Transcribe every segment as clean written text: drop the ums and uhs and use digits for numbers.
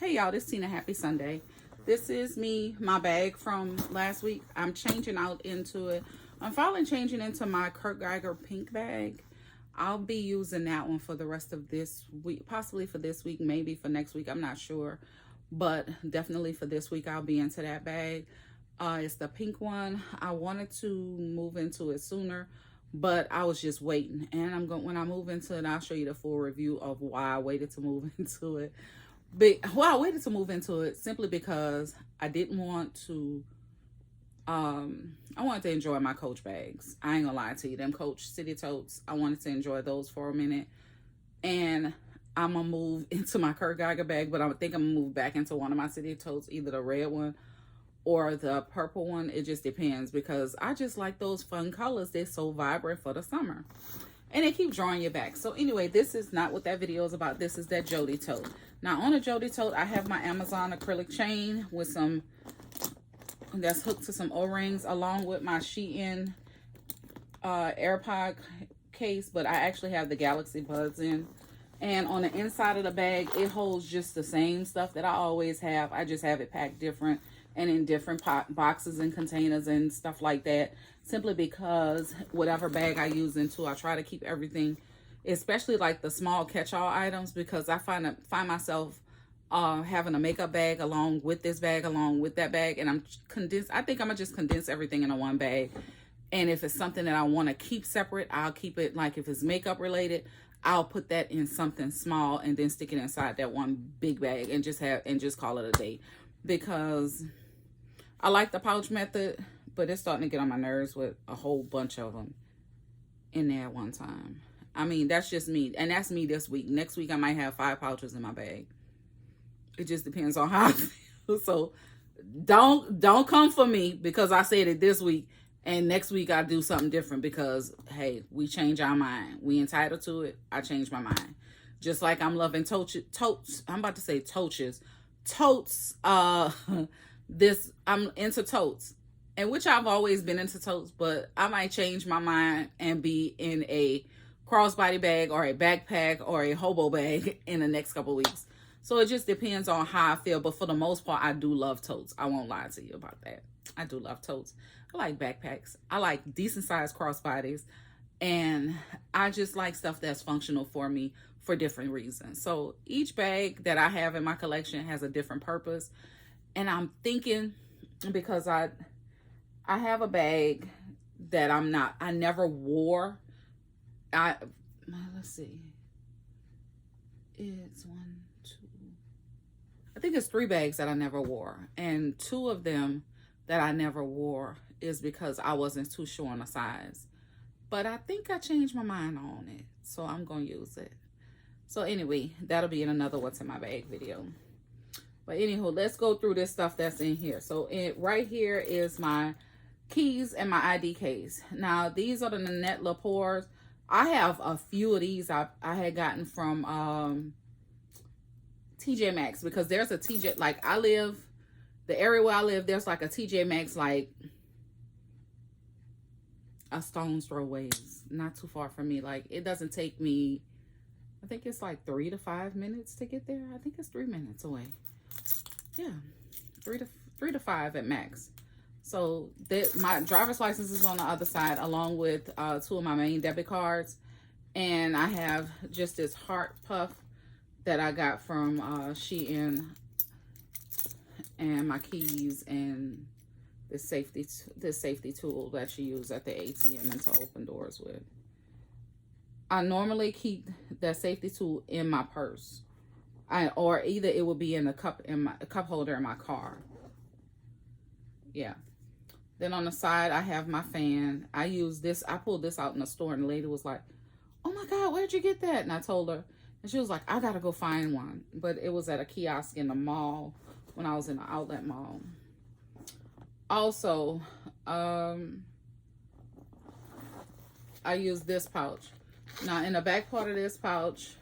Hey y'all, this is Tina. Happy Sunday. This is my bag from last week. I'm changing out into it. I'm finally changing into my Kurt Geiger pink bag. I'll be using that one for the rest of this week, possibly for this week, maybe for next week. I'm not sure, but definitely for this week, I'll be into that bag. It's the pink one. I wanted to move into it sooner, but I was just waiting. And when I move into it, I'll show you the full review of why I waited to move into it. I waited to move into it simply because I didn't want to, I wanted to enjoy my Coach bags. I ain't gonna lie to you. Them Coach City Totes, I wanted to enjoy those for a minute. And I'm gonna move into my Kurt Geiger bag, but I think I'm gonna move back into one of my City Totes, either the red one or the purple one. It just depends because I just like those fun colors. They're so vibrant for the summer. And they keep drawing you back. So anyway, this is not what that video is about. This is that Jodie Tote. Now on a Jodie Tote, I have my Amazon acrylic chain with some, that's hooked to some O-rings, along with my Shein AirPod case, but I actually have the Galaxy Buds in. And on the inside of the bag, it holds just the same stuff that I always have. I just have it packed different and in different boxes and containers and stuff like that, simply because whatever bag I use into, I try to keep everything, especially like the small catch-all items, because I find myself having a makeup bag along with this bag, along with that bag, and I think I'm gonna just condense everything into one bag. And if it's something that I want to keep separate, I'll keep it, like if it's makeup related, I'll put that in something small and then stick it inside that one big bag and just call it a day. Because I like the pouch method, but it's starting to get on my nerves with a whole bunch of them in there at one time. I mean, that's just me. And that's me this week. Next week, I might have 5 pouches in my bag. It just depends on how I feel. So don't come for me because I said it this week. And next week, I do something different because, hey, we change our mind. We entitled to it. I change my mind. Just like I'm loving totes. I'm about to say toches. Totes. I'm into totes, and which I've always been into totes, but I might change my mind and be in a crossbody bag or a backpack or a hobo bag in the next couple weeks. So it just depends on how I feel, but for the most part, I do love totes. I won't lie to you about that. I do love totes. I like backpacks. I like decent sized crossbodies, and I just like stuff that's functional for me for different reasons. So each bag that I have in my collection has a different purpose. And I'm thinking, because I have a bag that I never wore. Let's see. It's 1, 2. I think it's 3 bags that I never wore. And 2 of them that I never wore is because I wasn't too sure on the size. But I think I changed my mind on it. So I'm going to use it. So anyway, that'll be in another What's in My Bag video. But anywho, let's go through this stuff that's in here. So right here is my keys and my ID case. Now, these are the Nanette Lepore. I have a few of these I had gotten from TJ Maxx, because there's a TJ, like the area where I live, there's like a TJ Maxx, like a stone's throw away, not too far from me. Like, it doesn't take me, I think it's like 3 to 5 minutes to get there. I think it's 3 minutes away. Yeah, 3 to 5 at max. So my driver's license is on the other side, along with 2 of my main debit cards. And I have just this heart puff that I got from Shein, and my keys, and this safety tool that you use at the ATM and to open doors with. I normally keep that safety tool in my purse. Or either it will be in a cup holder in my car. Yeah. Then on the side, I have my fan. I pulled this out in the store, and the lady was like, "Oh my God, where'd you get that?" And I told her, and she was like, "I gotta go find one." But it was at a kiosk in the mall when I was in the outlet mall. Also, I use this pouch. Now, in the back part of this pouch,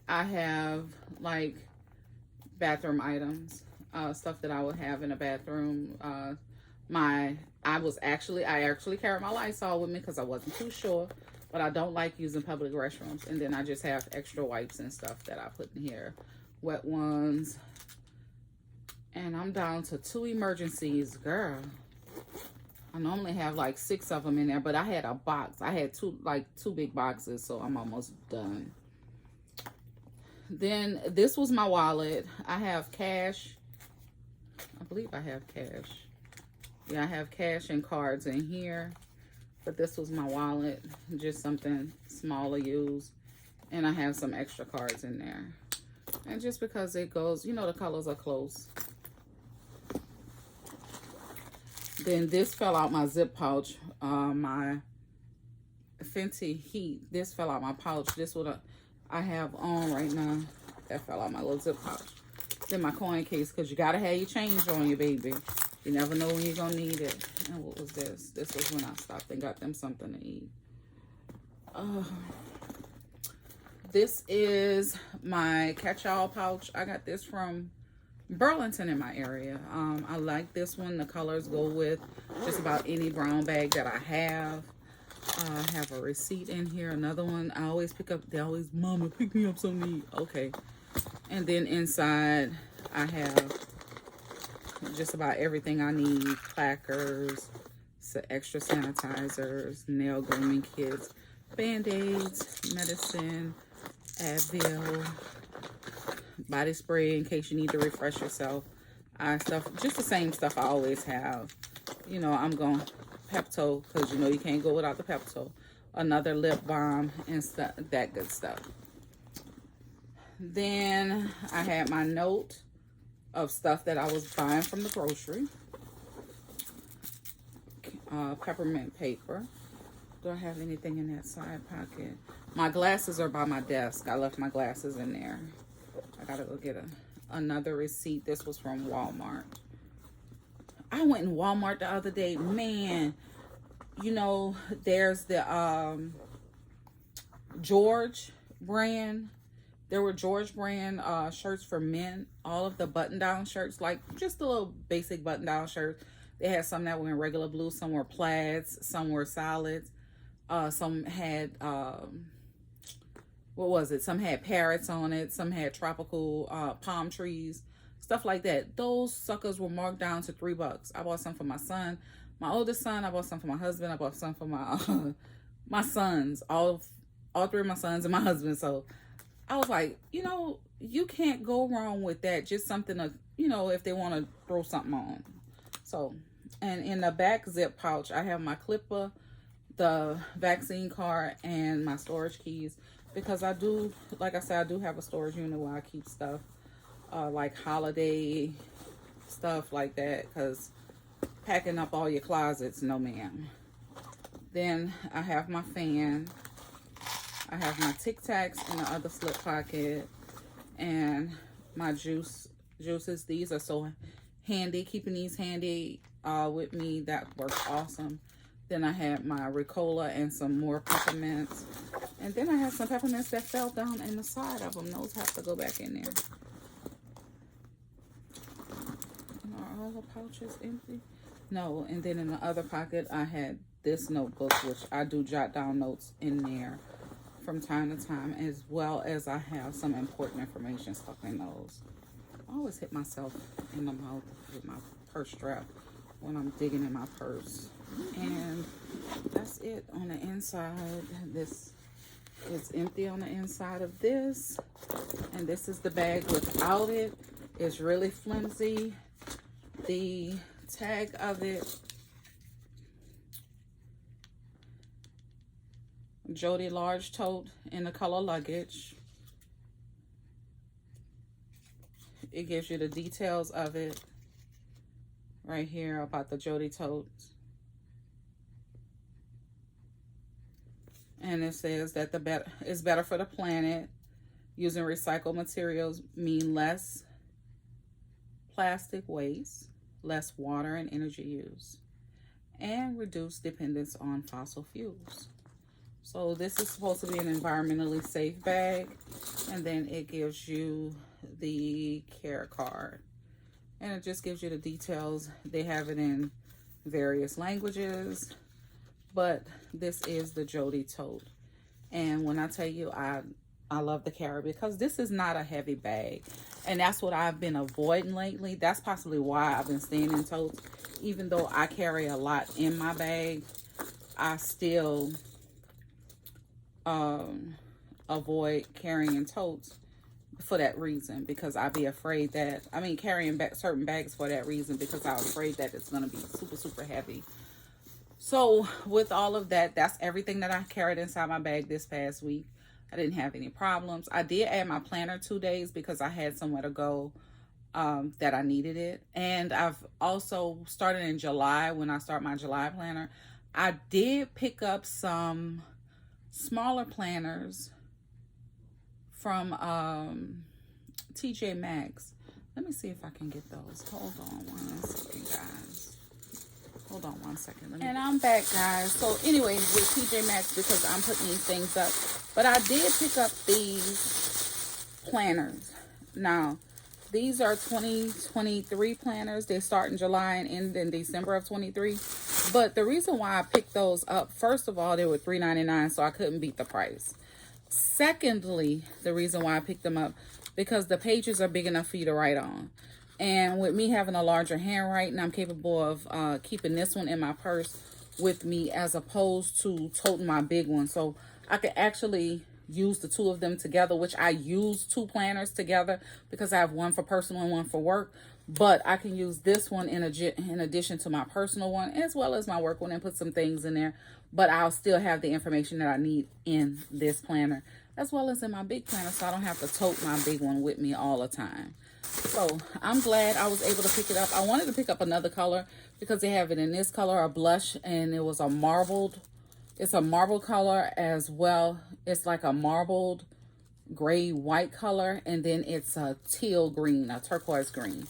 I have like bathroom items, stuff that I would have in a bathroom. I actually carried my Lysol with me because I wasn't too sure, but I don't like using public restrooms. And then I just have extra wipes and stuff that I put in here wet ones. And I'm down to 2 emergencies, girl. I normally have like 6 of them in there, but I had a box. I had two big boxes, so I'm almost done. Then this was my wallet. I have cash. I believe I have cash. Yeah, I have cash and cards in here. But this was my wallet. Just something small to use. And I have some extra cards in there. And just because it goes, you know, the colors are close. Then this fell out my zip pouch. My Fenty Heat. This fell out my pouch. This what I have on right now. That fell out my little zip pouch. Then my coin case, because you got to have your change on you, baby. You never know when you're going to need it. And what was this? This was when I stopped and got them something to eat. This is my catch-all pouch. I got this from Burlington in my area. I like this one. The colors go with just about any brown bag that I have. I have a receipt in here. Another one I always pick up. They always, Mama, pick me up something to eat. Okay. And then inside I have just about everything I need. Plackers, extra sanitizers, nail grooming kits, Band-Aids, medicine, Advil, body spray in case you need to refresh yourself. Just the same stuff I always have. You know, I'm going Pepto, because you know you can't go without the Pepto. Another lip balm and stuff, that good stuff. Then I had my note of stuff that I was buying from the grocery. Peppermint paper. Do I have anything in that side pocket? My glasses are by my desk. I left my glasses in there. I gotta go get another receipt. This was from Walmart. I went in Walmart the other day. Man, you know, there's the George brand. There were George brand shirts for men. All of the button-down shirts, like just the little basic button-down shirts. They had some that were in regular blue. Some were plaids. Some were solids. Some had, what was it? Some had parrots on it. Some had tropical palm trees. Stuff like that. Those suckers were marked down to $3. I bought some for my son. My oldest son. I bought some for my husband. I bought some for my my sons. All 3 of my sons and my husband. So I was like, you know, you can't go wrong with that. Just something to, you know, if they want to throw something on. So, and in the back zip pouch, I have my clipper, the vaccine card, and my storage keys. Because I do, like I said, I do have a storage unit where I keep stuff. Like holiday stuff like that, because packing up all your closets, no ma'am. Then I have my fan. I have my Tic Tacs in the other slip pocket, and my juices. These are so handy. Keeping these handy with me, that works awesome. Then I had my Ricola and some more peppermints. And then I have some peppermints that fell down in the side of them. Those have to go back in there. Are all the pouches empty? No. And then in the other pocket, I had this notebook, which I do jot down notes in there from time to time, as well as I have some important information stuck in those. I always hit myself in the mouth with my purse strap when I'm digging in my purse. And that's it on the inside. This is empty on the inside of this. And this is the bag without it. It's really flimsy. The tag of it, Jodie Large Tote in the color Luggage. It gives you the details of it right here about the Jodie Tote. And it says that it's better for the planet. Using recycled materials mean less plastic waste, less water and energy use, and reduce dependence on fossil fuels. So this is supposed to be an environmentally safe bag. And then it gives you the care card. And it just gives you the details. They have it in various languages. But this is the Jodie Tote. And when I tell you I love the carry, because this is not a heavy bag. And that's what I've been avoiding lately. That's possibly why I've been staying in totes. Even though I carry a lot in my bag, I still avoid carrying totes for that reason, because I'd be afraid that, I mean, carrying back certain bags for that reason, because I'm afraid that it's going to be super, super heavy. So with all of that, that's everything that I carried inside my bag this past week. I didn't have any problems. I did add my planner 2 days because I had somewhere to go that I needed it. And I've also started in July, when I start my July planner, I did pick up some smaller planners from TJ Maxx. Let me see if I can get those. Hold on one second, guys. Hold on one second. And I'm back, guys. So anyway, with TJ Maxx, because I'm putting these things up, but I did pick up these planners. Now, these are 2023 planners. They start in July and end in December of 23. But the reason why I picked those up, first of all, they were $3.99, so I couldn't beat the price. Secondly, the reason why I picked them up, because the pages are big enough for you to write on. And with me having a larger handwriting, I'm capable of keeping this one in my purse with me, as opposed to toting my big one. So I could actually use the two of them together, which I use 2 planners together because I have one for personal and one for work. But I can use this one in addition to my personal one, as well as my work one, and put some things in there. But I'll still have the information that I need in this planner, as well as in my big planner, so I don't have to tote my big one with me all the time. So I'm glad I was able to pick it up. I wanted to pick up another color because they have it in this color, a blush, and it was a marbled. It's a marble color as well. It's like a marbled gray white color, and then it's a teal green, a turquoise green.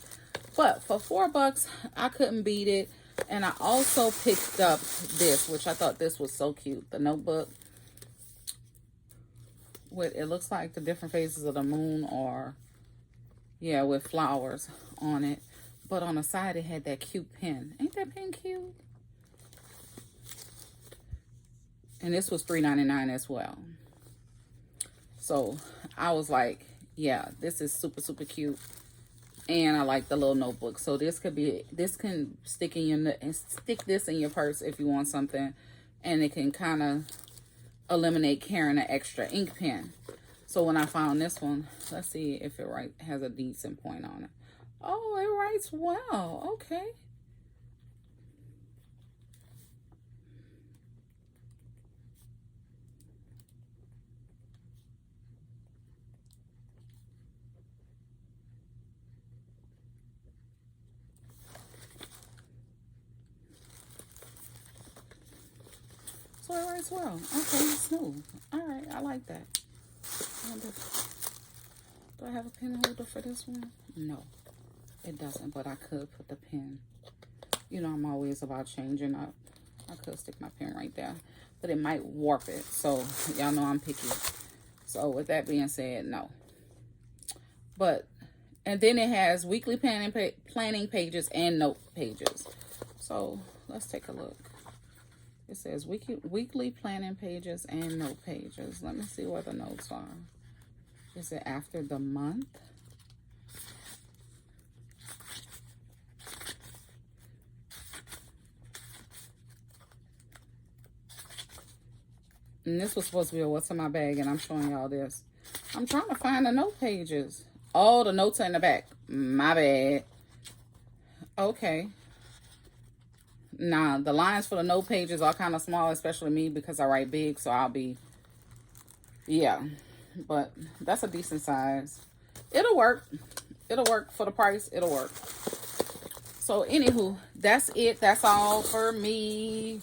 But for $4, I couldn't beat it. And I also picked up this, which I thought this was so cute. The notebook with, it looks like the different phases of the moon, or yeah, with flowers on it. But on the side, it had that cute pen. Ain't that pen cute? And this was $3.99 as well. So I was like, yeah, this is super, super cute. And I like the little notebook. So this could be, this can stick in your, and stick this in your purse if you want something. And it can kind of eliminate carrying an extra ink pen. So when I found this one, let's see if it has a decent point on it. Oh, it writes well. Okay. So it writes well. Okay, smooth. All right, I like that. Do I have a pen holder for this one? No, it doesn't, but I could put the pen. You know, I'm always about changing up. I could stick my pen right there, but it might warp it. So y'all know I'm picky. So with that being said, no. But, and then it has weekly planning pages and note pages. So let's take a look. It says weekly planning pages and note pages. Let me see where the notes are. Is it after the month? And this was supposed to be a what's in my bag, and I'm showing y'all this. I'm trying to find the note pages. Oh, the notes are in the back. My bad. Okay. Nah, the lines for the note pages are kind of small, especially me, because I write big, so I'll be, yeah. But that's a decent size. It'll work. It'll work for the price. It'll work. So, anywho, that's it. That's all for me.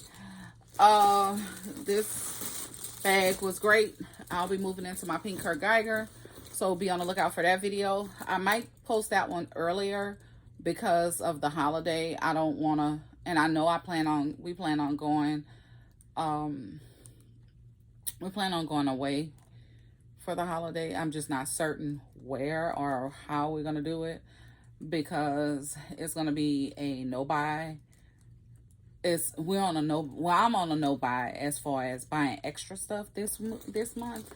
This bag was great. I'll be moving into my pink Kurt Geiger, so be on the lookout for that video. I might post that one earlier because of the holiday. I don't want to, and I know we plan on going, we plan on going away for the holiday. I'm just not certain where or how we're going to do it, because it's going to be a no-buy. we're on a no, well, I'm on a no buy as far as buying extra stuff this month.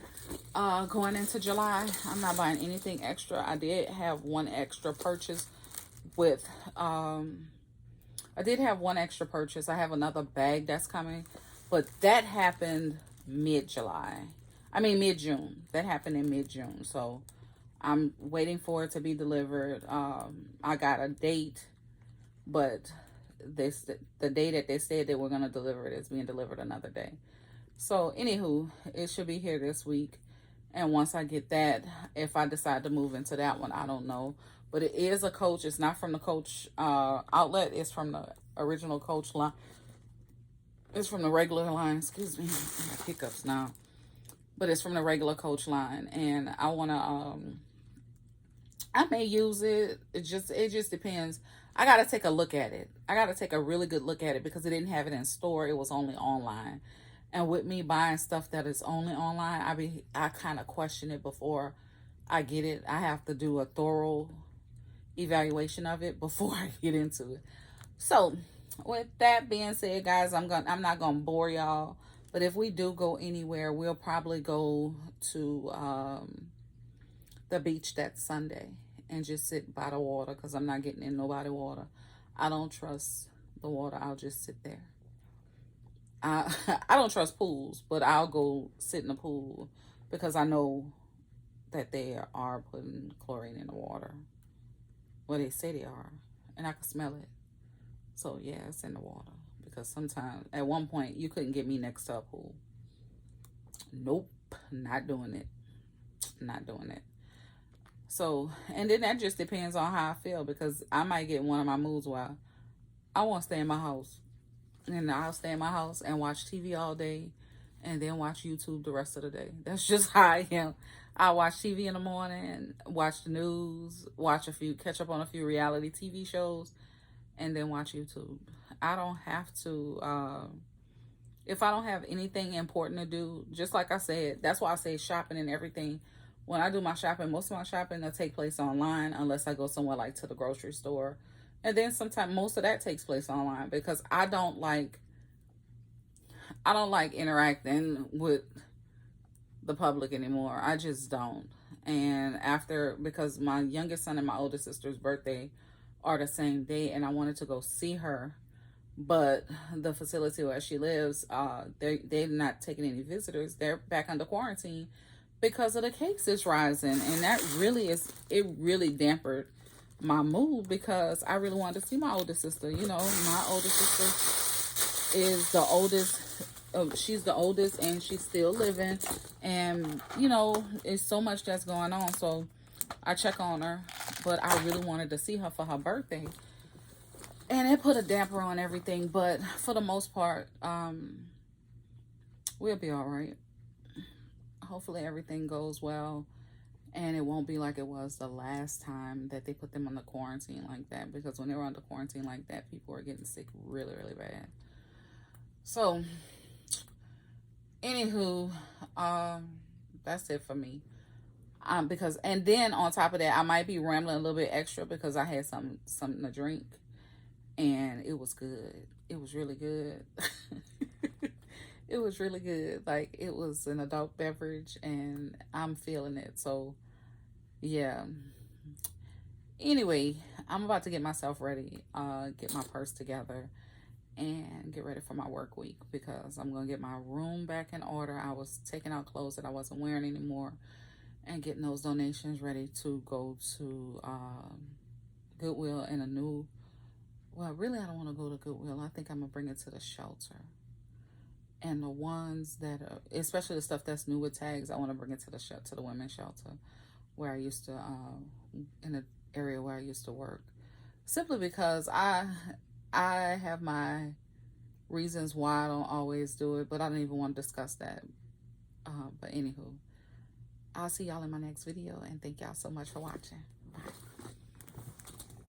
Going into July, I'm not buying anything extra. I did have one extra purchase with I did have one extra purchase. I have another bag that's coming, but that happened mid-July. I mean mid-June. That happened in mid-June. So I'm waiting for it to be delivered. I got a date, but the day that they said they were going to deliver it is being delivered another day. So anywho, it should be here this week. And once I get that, if I decide to move into that one, I don't know. But it is a Coach. It's not from the Coach outlet. It's from the original Coach line. It's from the regular line. Excuse me. I have hiccups now. But it's from the regular Coach line. And I want to, I may use it. It just depends. I got to take a look at it. I got to take a really good look at it because it didn't have it in store. It was only online. And with me buying stuff that is only online, I kind of question it before I get it. I have to do a thorough evaluation of it before I get into it. So with that being said, guys, I'm not gonna bore y'all, but if we do go anywhere, we'll probably go to the beach that Sunday and just sit by the water because I'm not getting in nobody water. I don't trust the water. I'll just sit there. I don't trust pools, but I'll go sit in the pool because I know that they are putting chlorine in the water. Well, they say they are, and I can smell it. So yeah, it's in the water because sometimes at one point you couldn't get me next to a pool. Nope, not doing it. Not doing it. So, and then that just depends on how I feel because I might get one of my moods where I want to stay in my house. And I'll stay in my house and watch TV all day and then watch YouTube the rest of the day. That's just how I am. I watch TV in the morning, watch the news, catch up on a few reality TV shows, and then watch YouTube. I don't have to, if I don't have anything important to do, just like I said, that's why I say shopping and everything. When I do my shopping, most of my shopping will take place online unless I go somewhere like to the grocery store. And then sometimes most of that takes place online because I don't like interacting with the public anymore. I just don't. And because my youngest son and my oldest sister's birthday are the same day and I wanted to go see her, but the facility where she lives, they're not taking any visitors. They're back under quarantine because of the cases rising. And that really dampened my mood because I really wanted to see my oldest sister. You know, my oldest sister is the oldest. She's the oldest and she's still living. And, you know, it's so much that's going on. So I check on her. But I really wanted to see her for her birthday. And it put a damper on everything. But for the most part, we'll be all right. Hopefully everything goes well. And it won't be like it was the last time that they put them under quarantine like that. Because when they were under quarantine like that, people were getting sick really, really bad. So, anywho, that's it for me. And then on top of that, I might be rambling a little bit extra because I had something to drink. And it was good. It was really good. It was really good. Like, it was an adult beverage and I'm feeling it. So, yeah. Anyway, I'm about to get myself ready, get my purse together and get ready for my work week because I'm going to get my room back in order. I was taking out clothes that I wasn't wearing anymore and getting those donations ready to go to Goodwill in a new, well, really I don't want to go to Goodwill. I think I'm going to bring it to the shelter. And the ones that are, especially the stuff that's new with tags, I want to bring it to the women's shelter where I used to, in the area where I used to work. Simply because I have my reasons why I don't always do it, but I don't even want to discuss that. But anywho, I'll see y'all in my next video, and thank y'all so much for watching. Bye.